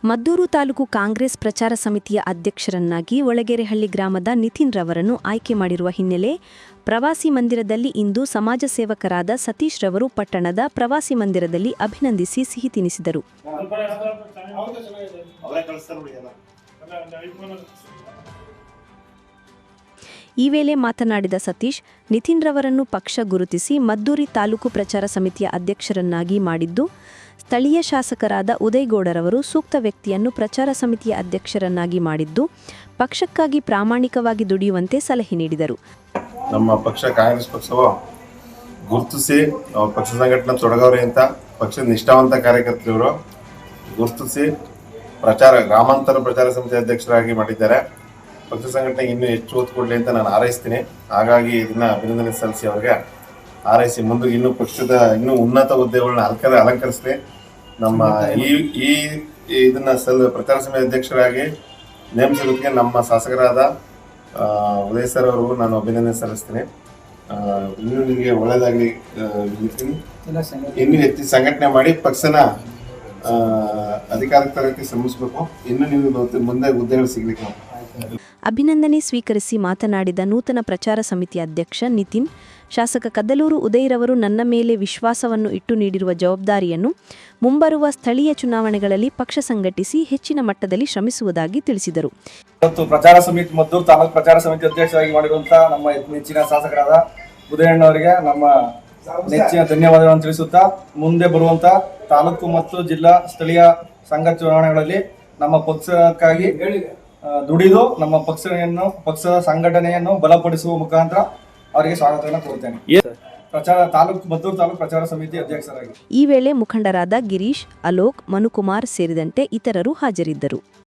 ಮದ್ದೂರು ತಾಲೂಕು ಕಾಂಗ್ರೆಸ್ ಪ್ರಚಾರ ಸಮಿತಿಯ ಅಧ್ಯಕ್ಷರನ್ನಾಗಿ ಒಳಗೆರೆಹಳ್ಳಿ ಗ್ರಾಮದ ನಿತಿನ್ ರವರನ್ನು ಆಯ್ಕೆ ಮಾಡಿರುವ ಹಿನ್ನೆಲೆ ಪ್ರವಾಸಿ ಮಂದಿರದಲ್ಲಿ ಇಂದು ಸಮಾಜ ಸೇವಕರಾದ ಸತೀಶ್ ರವರು ಪಟ್ಟಣದ ಪ್ರವಾಸಿ ಮಂದಿರದಲ್ಲಿ ಅಭಿನಂದಿಸಿ ಸಿಹಿ ತಿನಿಸಿದರು. ಈ ವೇಳೆ ಮಾತನಾಡಿದ ಸತೀಶ್, ನಿತಿನ್ ರವರನ್ನು ಪಕ್ಷ ಗುರುತಿಸಿ ಮದ್ದೂರು ತಾಲೂಕು ಪ್ರಚಾರ ಸಮಿತಿಯ ಅಧ್ಯಕ್ಷರನ್ನಾಗಿ ಮಾಡಿದ್ದು, ಸ್ಥಳೀಯ ಶಾಸಕರಾದ ಉದಯಗೌಡರವರು ಸೂಕ್ತ ವ್ಯಕ್ತಿಯನ್ನು ಪ್ರಚಾರ ಸಮಿತಿಯ ಅಧ್ಯಕ್ಷರನ್ನಾಗಿ ಮಾಡಿದ್ದು, ಪಕ್ಷಕ್ಕಾಗಿ ಪ್ರಾಮಾಣಿಕವಾಗಿ ದುಡಿಯುವಂತೆ ಸಲಹೆ ನೀಡಿದರು. ನಮ್ಮ ಪಕ್ಷ ಕಾಂಗ್ರೆಸ್ ಪಕ್ಷವು ಗುರುತಿಸಿ ಪಕ್ಷ ಸಂಘಟನೆ ತೊಡಗವ್ರೆ ಅಂತ ಪಕ್ಷದ ನಿಷ್ಠಾವಂತ ಕಾರ್ಯಕರ್ತರು ಗುರುತಿಸಿ ಗ್ರಾಮಾಂತರ ಪ್ರಚಾರ ಸಮಿತಿ ಅಧ್ಯಕ್ಷರಾಗಿ ಮಾಡಿದ್ದಾರೆ. ಪಕ್ಷ ಸಂಘಟನೆಗೆ ಇನ್ನೂ ಹೆಚ್ಚು ಒತ್ತು ಕೊಡಲಿ ಅಂತ ನಾನು ಹಾರೈಸ್ತೀನಿ. ಹಾಗಾಗಿ ಇದನ್ನ ಅಭಿನಂದನೆ ಸಲ್ಲಿಸಿ ಅವರಿಗೆ ಹಾರೈಸಿ ಮುಂದೆ ಇನ್ನೂ ಪಕ್ಷದ ಇನ್ನೂ ಉನ್ನತ ಹುದ್ದೆಗಳನ್ನ ಅಲಂಕರಿಸಲಿ. ನಮ್ಮ ಈ ಇದನ್ನ ಪ್ರಚಾರ ಸಮಿತಿ ಅಧ್ಯಕ್ಷರಾಗಿ ನೇಮಿಸಿರೋದಕ್ಕೆ ನಮ್ಮ ಶಾಸಕರಾದ ಉದಯ್ ಸರ್ ಅವರಿಗೂ ನಾನು ಅಭಿನಂದನೆ ಸಲ್ಲಿಸ್ತೀನಿ. ಇನ್ನೂ ನಿಮಗೆ ಒಳ್ಳೆಯದಾಗಲಿ. ಇನ್ನೂ ಹೆಚ್ಚು ಸಂಘಟನೆ ಮಾಡಿ ಪಕ್ಷನ ಅಧಿಕಾರಕ್ಕೆ ತರಕ್ಕೆ ಶ್ರಮಿಸಬೇಕು. ಇನ್ನು ನೀವು ಮುಂದೆ ಹುದ್ದೆಗಳು ಸಿಗ್ಲಿಕ್ಕೆ ಅಭಿನಂದನೆ ಸ್ವೀಕರಿಸಿ ಮಾತನಾಡಿದ ನೂತನ ಪ್ರಚಾರ ಸಮಿತಿ ಅಧ್ಯಕ್ಷ ನಿತಿನ್, ಶಾಸಕ ಕದ್ದಲೂರು ಉದಯರವರು ನನ್ನ ಮೇಲೆ ವಿಶ್ವಾಸವನ್ನು ಇಟ್ಟು ನೀಡಿರುವ ಜವಾಬ್ದಾರಿಯನ್ನು ಮುಂಬರುವ ಸ್ಥಳೀಯ ಚುನಾವಣೆಗಳಲ್ಲಿ ಪಕ್ಷ ಸಂಘಟಿಸಿ ಹೆಚ್ಚಿನ ಮಟ್ಟದಲ್ಲಿ ಶ್ರಮಿಸುವುದಾಗಿ ತಿಳಿಸಿದರು. ಇವತ್ತು ಪ್ರಚಾರ ಸಮಿತಿ ಮದ್ದೂರು ತಾಲೂಕು ಪ್ರಚಾರ ಸಮಿತಿ ಅಧ್ಯಕ್ಷರಾಗಿ ಮಾಡಿರುವಂತಹ ನಮ್ಮ ನೆಚ್ಚಿನ ಶಾಸಕರಾದ ಉದಯಣ್ಣವರಿಗೆ ನಮ್ಮ ನೆಚ್ಚಿನ ಧನ್ಯವಾದಗಳನ್ನು ತಿಳಿಸುತ್ತಾ, ಮುಂದೆ ಬರುವಂತ ತಾಲೂಕು ಮತ್ತು ಜಿಲ್ಲಾ ಸ್ಥಳೀಯ ಸಂಘ ಚುನಾವಣೆಗಳಲ್ಲಿ ನಮ್ಮ ಪಕ್ಷಕ್ಕಾಗಿ ದುಡಿದು ನಮ್ಮ ಪಕ್ಷದ ಸಂಘಟನೆಯನ್ನು ಬಲಪಡಿಸುವ ಮುಖಾಂತರ ಅವರಿಗೆ ಸ್ವಾಗತವನ್ನು ಕೋರುತ್ತೇನೆ. ಮದ್ದೂರು ತಾಲೂಕು ಪ್ರಚಾರ ಸಮಿತಿ ಅಧ್ಯಕ್ಷರಾಗಿ ಈ ವೇಳೆ ಮುಖಂಡರಾದ ಗಿರೀಶ್, ಅಲೋಕ್, ಮನುಕುಮಾರ್ ಸೇರಿದಂತೆ ಇತರರು ಹಾಜರಿದ್ದರು.